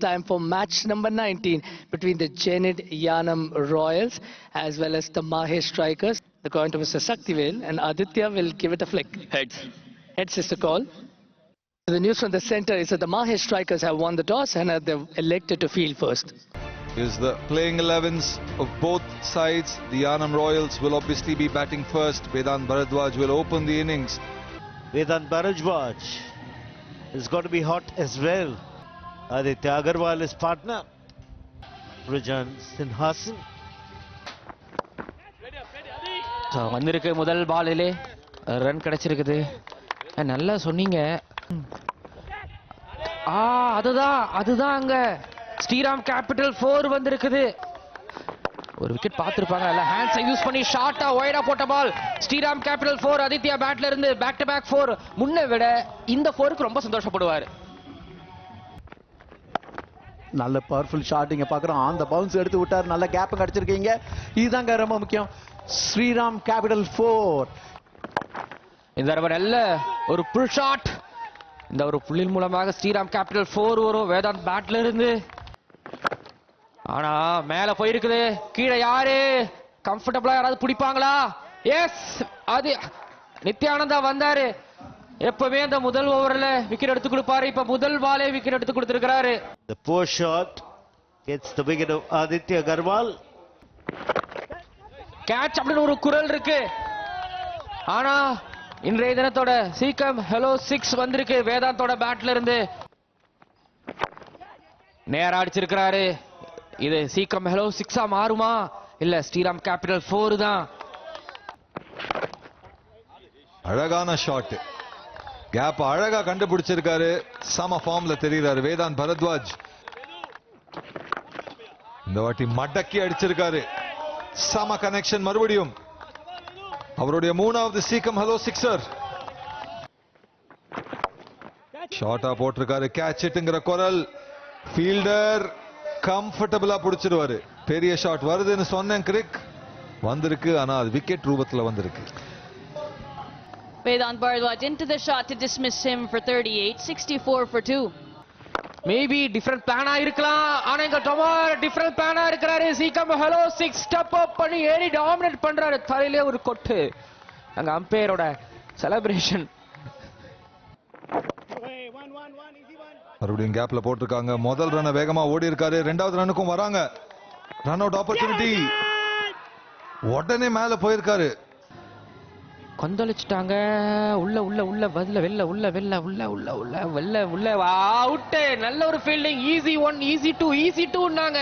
Time for match number 19 between the Zenit Yanam Royals as well as the Mahe Strikers. The coin to Mr. Saktivel and Aditya will give it a flick. Heads. Heads is the call. The news from the center is that the Mahe Strikers have won the toss and they've elected to field first. Is the playing 11s of both sides. The Yanam Royals will obviously be batting first. Vedant Bharadwaj will open the innings. Vedant Bharadwaj is going to be hot as well. Aditya Agarwal is partner. Rajan Sinhasan. வந்திருக்கு முதல் பாலிலே run கிடைச்சிருக்குது. நல்லா சொன்னீங்க. அதுதான் அங்க Sriram capital 4 வந்திருக்குது. ஒரு wicket பார்த்திருப்பாங்க. அல்ல ஹேண்ட்ஸை யூஸ் பண்ணி ஷார்ட்டா வைடா போட்ட பால். ஸ்ரீராம் கேபிட்டல் 4 ஆதித்யா பேட்ல இருந்து பேக் டு பேக் 4 முன்ன விட இந்த 4க்கு ரொம்ப சந்தோஷப்படுவார். நல்ல பவர்ஃபுல் ஷாட் இங்க பாக்குறோம். அந்த பவுன்ஸ் எடுத்து விட்டார். நல்ல கேப் கிடைச்சிருக்கீங்க. இதுதாங்க ரொம்ப முக்கியம். ஸ்ரீராம் கேபிட்டல் 4 இந்த தடவை நல்ல ஒரு புல் ஷாட். இந்த ஒரு புல்லின் மூலமாக ஸ்ரீராம் கேபிட்டல் 4 வரும் வேதாந்த் பேட்ல இருந்து. ஆனா மேல போயிருக்குது. கீழே யாரு கம்ஃபர்டபிளா யாராவது பிடிப்பாங்களா? எஸ், அது நித்யானந்தா வந்தாரு. எப்பவுமே அந்த முதல் ஓவர்ல விக்கெட் எடுத்து கொடுப்பாரு. இப்ப முதல் பாலே விக்கெட் எடுத்து கொடுத்திருக்கிறாரு. The poor shot gets the wicket of Aditya Agarwal. Catch அப்படின்னு ஒரு குரல் இருக்கு. ஆனா இன்றைய தினத்தோட சீக்கம் ஹலோ 6 வந்திருக்கு வேதாந்தோட பேட்ல இருந்து. நேரா அடிச்சிருக்கிறாரு. இது சீக்கம் ஹலோ 6 மாறுமா இல்ல ஸ்ரீராம் கேபிட்டல் 4 தான்? அழகான ஷாட். கேப் அழகா கண்டுபிடிச்சிருக்காரு. சம ஃபார்ம்ல தெரிகிறாரு வேதாந்த் பரத்வாஜ். இந்த வாட்டி மடக்கி அடிச்சிருக்காரு. சம கனெக்ஷன் மறுபடியும். அவருடைய மூணாவது சீக்கம் ஹலோ 6er. ஷார்ட்டா போட்டிருக்காரு. கேட்ச் இட்டுங்கிற குரல். ஃபீல்டர் கம்ஃபர்டபிளா பிடிச்சிருவாரு. பெரிய ஷாட் வருதுன்னு சொன்னேன். கிரிக் வந்திருக்கு. ஆனா அது விக்கெட் ரூபத்துல வந்திருக்கு. Vedant Bharadwaj into the shot to dismiss him for 38, 64 for 2. Maybe different பிளானா இருக்கலாம். ஆனா இங்க டொமார் டிஃபரண்ட் பிளானா இருக்கிறாரு. சீக்கம் ஹலோ 6 ஸ்டெப் அப் பண்ணி ஏறி டாமினேட் பண்றாரு. தலையிலே ஒரு கொட்டு. அங்க அம்பையரோட செலிப்ரேஷன். மறுபடியும் கேப்ல போட்டிருக்காங்க. முதல் ரன் வேகமா ஓடி இருக்காரு. ரெண்டாவது ரன்னுக்கும் வராங்க. Run out opportunity. உடனே மேல போயிருக்காரு. கொந்தளிச்சிட்டாங்க. உள்ள உள்ள உள்ள வெல்ல வெல்ல உள்ள வெல்ல உள்ள உள்ள உள்ள வெல்ல உள்ள அவுட். நல்ல ஒரு ஃபீல்டிங். ஈஸி 1 ஈஸி 2 ஈஸி 2ன்னாங்க.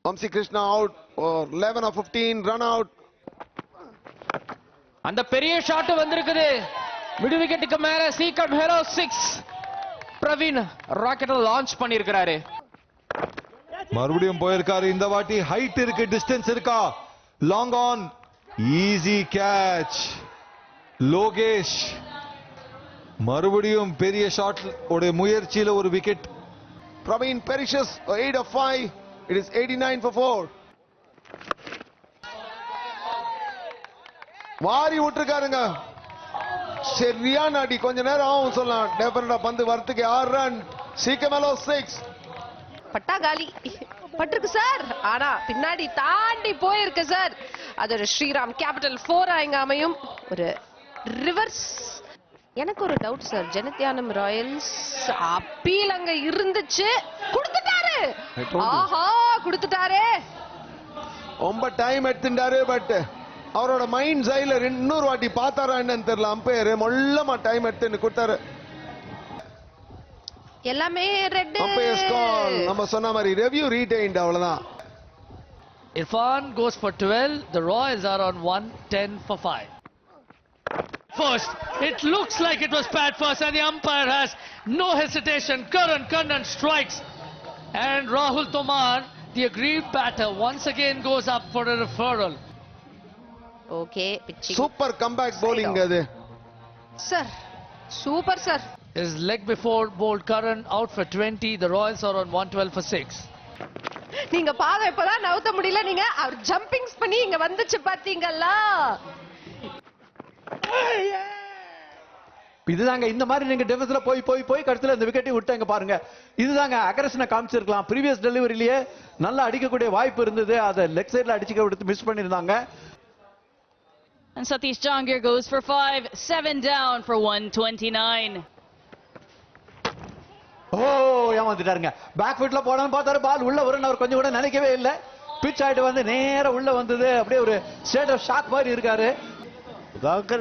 Vamsi Krishna out or 11 or 15 run out. அந்த பெரிய ஷாட் வந்திருக்குது. மிட் விக்கெட்டுக்கு மேல caecum hello 6 Praveen rocket launch பண்ணியிருக்கிறாரு. மறுபடியும் போயிருக்காரு. இந்த வாட்டி ஹைட் இருக்கு, டிஸ்டன்ஸ் இருக்கா? Long on. Easy catch. Lokesh மறுபடியும் பெரிய ஷாட் உடைய முயற்சியில ஒரு wicket. Praveen perishes 8 of 5. It is 89 for 4. வாரி விட்டுருக்காருங்க. சரியான அடி. கொஞ்ச நேரம் ஆகும் சொல்லலாம். டெஃபினட்டா பந்து வரத்துக்கு 6 ரன். சீக்கமேலோ 6. பட்டா காலி பட்டிருக்கு சார். ஆனா பின்னாடி தாண்டி போயிருக்கு சார். அது ஒரு ஸ்ரீராம் கேபிட்டல் 4 இங்க அமையும். ஒரு ரிவர்ஸ். எனக்கு ஒரு டவுட் சார். ஜெனித் யானம் ராயல்ஸ் அப்பீல் அங்க இருந்துச்சு. கொடுத்துட்டாரு. ஆஹா கொடுத்துட்டாரே. ரொம்ப டைம் எடுத்துட்டாரு. பட் அவரோட மைண்ட் சைல இன்னொரு வாட்டி பார்த்தாரா என்னன்னு தெரியல. அம்பையர் மொல்லமா டைம் எடுத்து கொடுத்தாரு. எல்லாமே ரெட். அம்பையர்ஸ் கால். நம்ம சொன்ன மாதிரி ரிவ்யூ ரீடைன்ட். அவ்வளவுதான். Irfan goes for 12. The Royals are on 110 for 5. First, it looks like it was Pat first and the umpire has no hesitation. Karan Kannan strikes and Rahul Tomar, the aggrieved batter, once again goes up for a referral. Okay pitching. Super comeback bowling அது. Sir super sir. His leg before bowled Karan out for 20. The Royals are on 112 for 6. நீங்க பாதம் இப்பதான் நவுத்த முடியல. நீங்க அவர் ஜம்பிங்ஸ் பண்ணி இங்க வந்துச்சு பாத்தீங்களா? இதுதாங்க இந்த மாதிரி நீங்க டிஃபென்ஸ்ல போய் கடைசில இந்த விக்கெட்டை விட்டாங்க பாருங்க. இதுதாங்க அக்ரஷனை காமிச்சிருக்கலாம். ப்ரீவியஸ் டெலிவரியிலேயே நல்லா அடிக்கக்கூடிய வாய்ப்பு இருந்தது. அதை லெக் சைடுல அடிச்சுக்க விட்டு மிஸ் பண்ணிருந்தாங்க. And Satish Jangir goes for 5, 7 down for 129. ஏமாந்துட்டாருங்க. Back ஃபுட்ல போடணும்னு பார்த்தாரு, பால் உள்ள வரும்னு அவர் கொஞ்சம் கூட நினைக்கவே இல்லை. பிட்ச் ஆயிட்டு வந்து நேரா உள்ள வந்தது. அப்படியே ஒரு ஸ்டேட் ஆஃப் ஷாக் மாதிரி இருக்காரு. Gawkar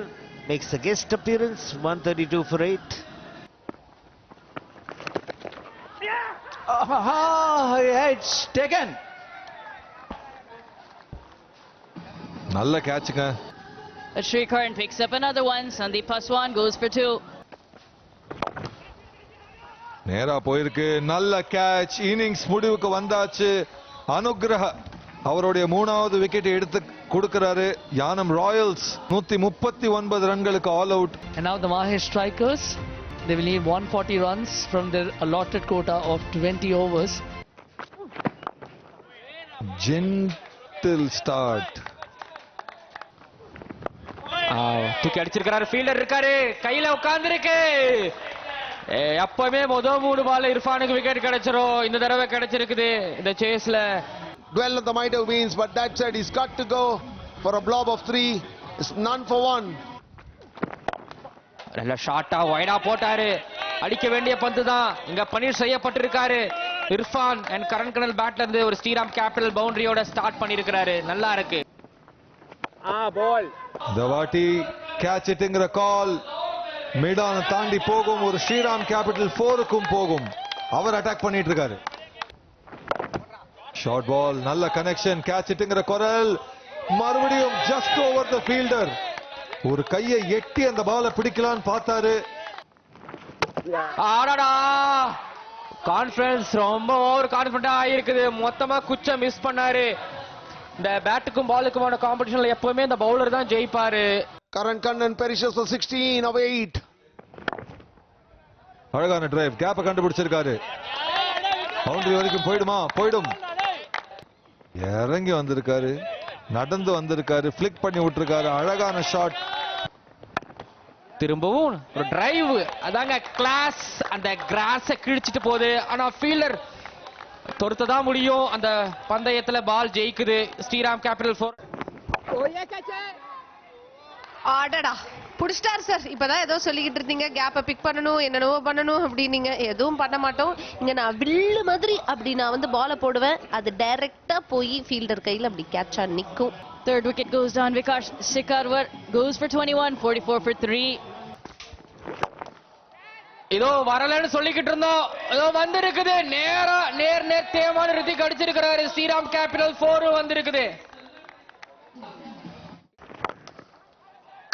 makes a guest appearance, 132 for 8. It's taken. நல்ல கேட்சுங்க. But Srikarn picks up another one. Sandeep Paswan goes for 2. நேரா போயிருக்கு. நல்ல கேட்ச். இன்னிங்ஸ் முடிவுக்கு வந்தாச்சு. அனுகிரஹ அவருடைய 3வது விக்கெட்டை எடுத்து கொடுக்கிறாரு. யானம் ராயல்ஸ் 139 ரன்களுக்கு all out. And now the Mahe Strikers, they will need 140 runs from their allotted quota of 20 overs. Gentle start. தூக்கி அடிச்சிருக்காரு. ஃபீல்டர் இருக்காரு, கையில உட்கார்ந்துருக்கு. எப்பவுமே முதல் 3 பால்ல இர்ஃபானுக்கு விக்கெட் கிடைச்சிரும். இந்த தடவை கிடைச்சிருக்குது இந்த சேஸ்ல. Dwell on the might have beens, but that said, he's got to go for a blob of 3. It's none for 1. நல்ல ஷாட்டா வைடா போட்டாரு. அடிக்க வேண்டிய பந்து தான் இங்க பனிர் செய்யப்பட்டிருக்காரு. இர்ஃபான் அண்ட் கரண் கனல் பேட்ல இருந்து ஒரு ஸ்ரீராம் கேபிட்டல் பவுண்டரியோட ஸ்டார்ட் பண்ணிருக்காரு. நல்லா இருக்கு. இந்த வாட்டி கேட்ச் இட்டுங்கிற கால் மிடான தாண்டி போகும். ஒரு ஸ்ரீராம் கேபிட்டல் 4க்கும் போகும். அவர் அட்டாக் பண்ணிட்டு இருக்காரு. ஷார்ட் பால், நல்ல கனெக்ஷன். கேட்ச் இட்டுங்கிற குரல் மறுபடியும் ஜஸ்ட் ஓவர் த ஃபீல்டர். ஒரு கையை எட்டி அந்த பாலை பிடிக்கலான்னு பார்த்தாரு. ஆடாடா, கான்ஃபிடன்ஸ் ரொம்ப ஓவர் கான்ஃபிடண்டா இருக்குது. மொத்தமா குச்ச மிஸ் பண்ணாரு. இந்த பேட்டுக்கும் பாலுக்குமான காம்படிஷன்ல எப்பவுமே இந்த பவுலர் தான் ஜெயிப்பாரு. Karan Kannan perishes for 16 of 8. அழகான டிரைவ், கேப்பை கண்டுபிடிச்சிருக்காரு. பவுண்டரி வரைக்கும் போயிடும். இறங்கி வந்திருக்காரு, நடந்து வந்திருக்காரு, பிளிக் பண்ணி விட்டுருக்காரு. அழகான ஷாட். திரும்பவும் ஒரு டிரைவ், அதாங்க கிளாஸ். அந்த கிராஸ கிழிச்சிட்டு போகுது. ஆனா ஃபீல்டர் தொடுத்ததான் முடியும். அந்த பந்தயத்துல பால் ஜெயிக்குது. ஸ்ரீராம் கேபிட்டல் 4. ஆடடா புடிச்சிட்டார் சார். இப்பதான் ஏதோ சொல்லிக்கிட்டு இருந்தீங்க, கேப்பை பிக் பண்ணணும், என்னென்னவோ பண்ணணும் அப்படின்னீங்க. எதுவும் பண்ண மாட்டோம். இங்க நான் வில்லு மாதிரி அப்படி நான் வந்து பாலை போடுவேன். அது டைரக்டா போய் ஃபீல்டர் கையில அப்படி கேட்சா நிக்கும். Third wicket goes down. Vikash Sikarwar goes for 21, 44 for 3. இதோ வரலன்னு சொல்லிக்கிட்டு இருந்தோம். ஏதோ வந்திருக்குது. நேர் தேமான ரித்திக் அடிச்சிருக்கிறாரு. ஸ்ரீராம் கேபிட்டல் 4 வந்திருக்குது.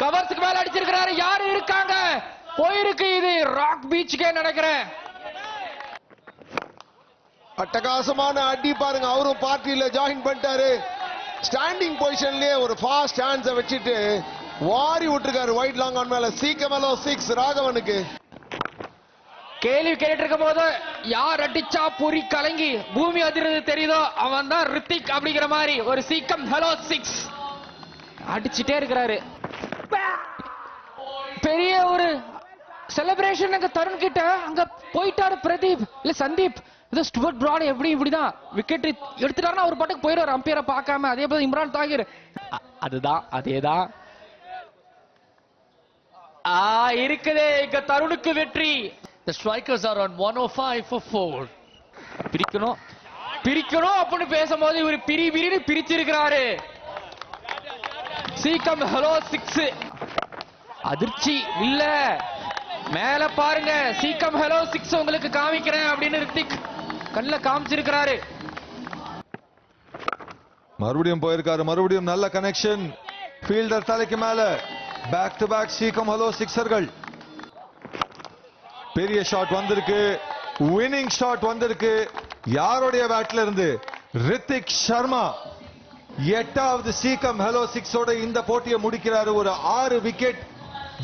கவர்ஸ்க்கு மேல அடிச்சிருக்கிறாரு. யாரு இருக்காங்க? போயிருக்கு. இது ராக் பீச்சுக்கே நினைக்கிறேன். அட்டகாசமான அடி பாருங்க. அவரும் பார்ட்டியில ஜாயின் பண்ணிட்டாரு. ஸ்டாண்டிங் பொசிஷன்லயே ஒரு ஃபாஸ்ட் ஹேண்ட்ஸை வச்சுட்டு வாரி விட்டுருக்காரு வைட் லாங் ஆன் மேல. சீக்கிரமேலோ 6 ராகவனுக்கு. கேள்வி கேட்டு இருக்கும் போது யார் அடிச்சா பொறி கலங்கி பூமி அதிர்றது தெரியுதோ அவன் தான் ரித்திக் அப்படிங்கிற மாதிரி ஒரு சீக்கம் ஹலோ 6 அடிச்சுட்டே இருக்கிறாரு. பெரிய ஒரு செலிப்ரேஷன் அங்க தருண் கிட்ட. அங்க போயிட்டாரு பிரதீப் இல்ல சந்தீப். இது ஸ்டுவர்ட் பிராட் இப்படிதான் விக்கெட் எடுத்துட்டாருன்னா ஒரு பாட்டுக்கு போயிடுவார் அம்பையரை பார்க்காம. அதே போல இம்ரான் தாகிர். அதுதான் அதேதான் இருக்குது. இங்க தருணுக்கு வெற்றி. The strikers are on 105 for 4. பிரிக்கணும் அப்படின்னு பேசும்போது இவர் பிரின்னு பிரிச்சிருக்கிறாரு. Caecum hello 6. அதிர்ச்சி இல்ல, மேல பாருங்க. சீக்கம் ஹலோ 6 உங்களுக்கு காமிக்கிறேன் அப்படின்னு ரித்திக் கண்ணுல காமிச்சிருக்கிறாரு. மறுபடியும் போயிருக்காரு. மறுபடியும் நல்ல கனெக்ஷன். ஃபீல்டர் தலைக்கு மேல. பேக் டு பேக் சீக்கம் ஹலோ 6ர்கள். பெரிய ஷாட் வந்திருக்கு. வின்னிங் ஷாட் வந்திருக்கு. யாருடைய பேட்ல இருந்து? ரித்திக் சர்மா 8வது சீக்கம் ஹலோ 6ஓட இந்த போட்டியை முடிக்கிறாரு. ஒரு 6 விக்கெட்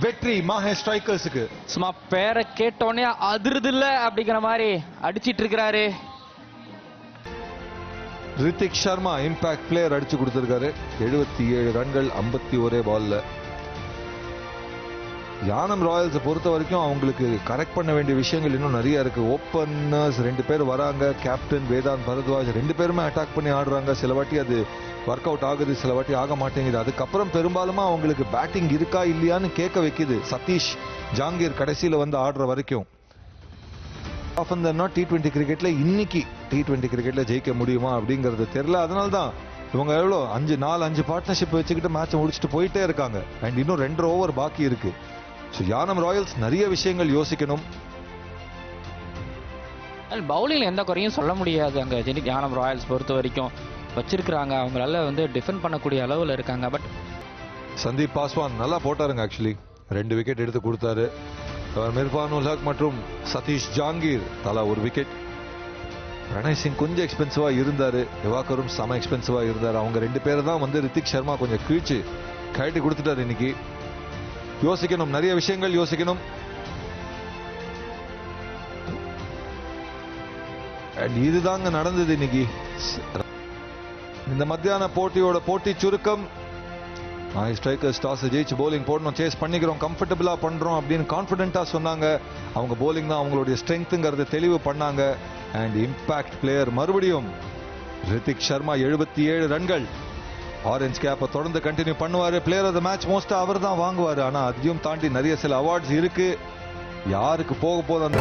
வெற்றி மாஹே ஸ்ட்ரைக்கர்ஸுக்கு. சும்மா பேரை கேட்டோடனே அதிர்து இல்ல அப்படிங்கிற மாதிரி அடிச்சிட்டு இருக்கிறாரு. ரித்திக் சர்மா இம்பாக்ட் பிளேயர் அடிச்சு கொடுத்திருக்காரு. 77 ரன்கள் 51 பால்ல. யானம் ராயல்ஸை பொறுத்த வரைக்கும் அவங்களுக்கு கரெக்ட் பண்ண வேண்டிய விஷயங்கள் இன்னும் நிறைய இருக்கு. ஓப்பனர்ஸ் 2 பேர் வராங்க, கேப்டன் வேதாந்த் பரத்வாஜ் 2 பேருமே அட்டாக் பண்ணி ஆடுறாங்க. சில வாட்டி அது ஒர்க் அவுட் ஆகுது, சில வாட்டி ஆக மாட்டேங்குது. அதுக்கப்புறம் பெரும்பாலுமா அவங்களுக்கு பேட்டிங் இருக்கா இல்லையான்னு கேட்க வைக்குது சதீஷ் ஜாங்கீர் கடைசியில் வந்து ஆடுற வரைக்கும். T20 கிரிக்கெட்ல இன்னைக்கு T20 கிரிக்கெட்ல ஜெயிக்க முடியுமா அப்படிங்கிறது தெரியல. அதனால தான் இவங்க எவ்வளோ 5 பார்ட்னர்ஷிப் வச்சுக்கிட்டு மேட்சை முடிச்சுட்டு போயிட்டே இருக்காங்க. அண்ட் இன்னும் 2 ஓவர் பாக்கி இருக்கு. ஸோ யானம் ராயல்ஸ் நிறைய விஷயங்கள் யோசிக்கணும். பவுலிங்ல எந்த குறையும் சொல்ல முடியாது. அங்க யானம் ராயல்ஸ் பொறுத்த வரைக்கும் வச்சிருக்கிறாங்க, அவங்களால வந்து டிஃபெண்ட் பண்ணக்கூடிய அளவில் இருக்காங்க. பட் சந்தீப் பாஸ்வான் நல்லா போட்டாருங்க. ஆக்சுவலி 2 விக்கெட் எடுத்து கொடுத்தாரு. மிர்ஃபான் உல் ஹக் மற்றும் சதீஷ் ஜாங்கீர் தலா 1 விக்கெட். பிரணய் சிங் கொஞ்சம் எக்ஸ்பென்சிவா இருந்தாரு, திவாகரும் செம எக்ஸ்பென்சிவா இருந்தாரு. அவங்க 2 பேரை தான் வந்து ரித்திக் சர்மா கொஞ்சம் கீழ்ச்சி கழட்டி கொடுத்துட்டாரு இன்னைக்கு. யோசிக்கணும், நிறைய விஷயங்கள் யோசிக்கணும். இதுதாங்க நடந்தது இன்னைக்கு. இந்த மத்தியான போட்டியோட போட்டி சுருக்கம். ஸ்ட்ரைக்கர்ஸ் டாஸ் ஜெயிச்சு போலிங் போடணும், சேஸ் பண்ணிக்கிறோம், கம்ஃபர்டபுளா பண்றோம் அப்படின்னு கான்பிடென்ட்டா சொன்னாங்க. அவங்க போலிங் தான் அவங்களுடைய ஸ்ட்ரென்த்ங்கிறத தெளிவு பண்ணாங்க. அண்ட் இம்பாக்ட் பிளேயர் மறுபடியும் ரித்திக் சர்மா 77 ரன்கள். ஆரஞ்ச் கேப்பை தொடர்ந்து கண்டினியூ பண்ணுவாரு. பிளேயர் ஆஃப் த மேட்ச் மோஸ்டா அவர் தான் வாங்குவாரு. ஆனா அதையும் தாண்டி நிறைய சில அவார்ட்ஸ் இருக்கு. யாருக்கு போக போதும் அந்த